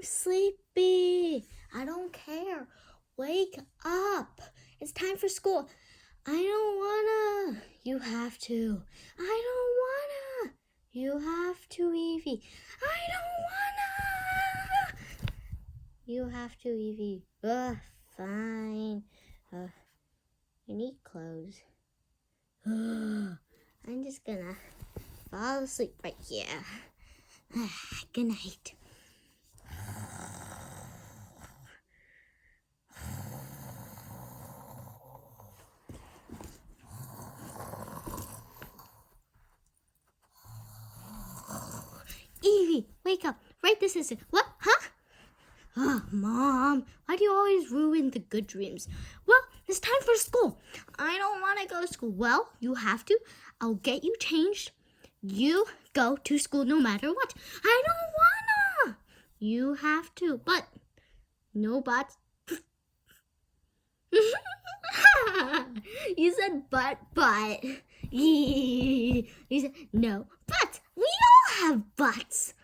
sleepy. I don't care. Wake up. It's time for school. I don't wanna. You have to. I don't wanna. You have to, Evie. I don't wanna. You have to, Evie. Fine. You need clothes. I'm just gonna fall asleep right here. Good night. Evie, wake up. Write this instant. What? Huh? Oh, Mom, why do you always ruin the good dreams? Well, it's time for school. I don't want to go to school. Well, you have to. I'll get you changed. You go to school no matter what. I don't wanna. You have to, but no buts. You said but. You said no, but. We all have butts.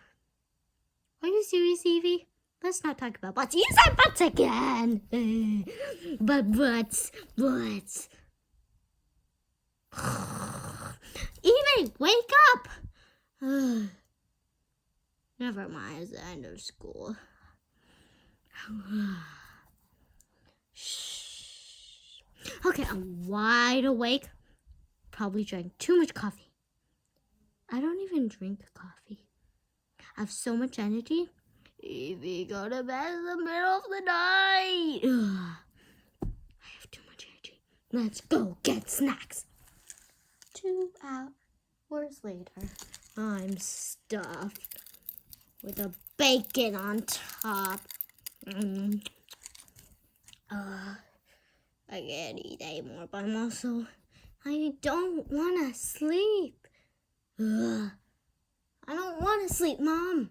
Are you serious, Evie? Let's not talk about butts. You said butts again. But butts. Evie, wake up. Never mind, it's the end of school. Shh. Okay, I'm wide awake. Probably drank too much coffee. I don't even drink coffee. I have so much energy. Evie, go to bed in the middle of the night. I have too much energy. Let's go get snacks. 2 hours later, I'm stuffed with a bacon on top. I can't eat anymore, but I don't want to sleep. I don't want to sleep, Mom.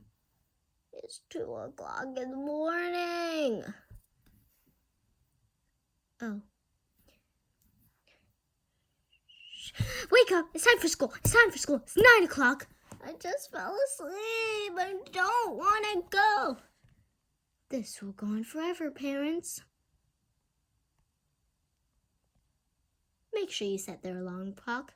It's 2 o'clock in the morning. Oh. Wake up. It's time for school. It's 9 o'clock. I just fell asleep. I don't want to go. This will go on forever, parents. Make sure you set their alarm clock.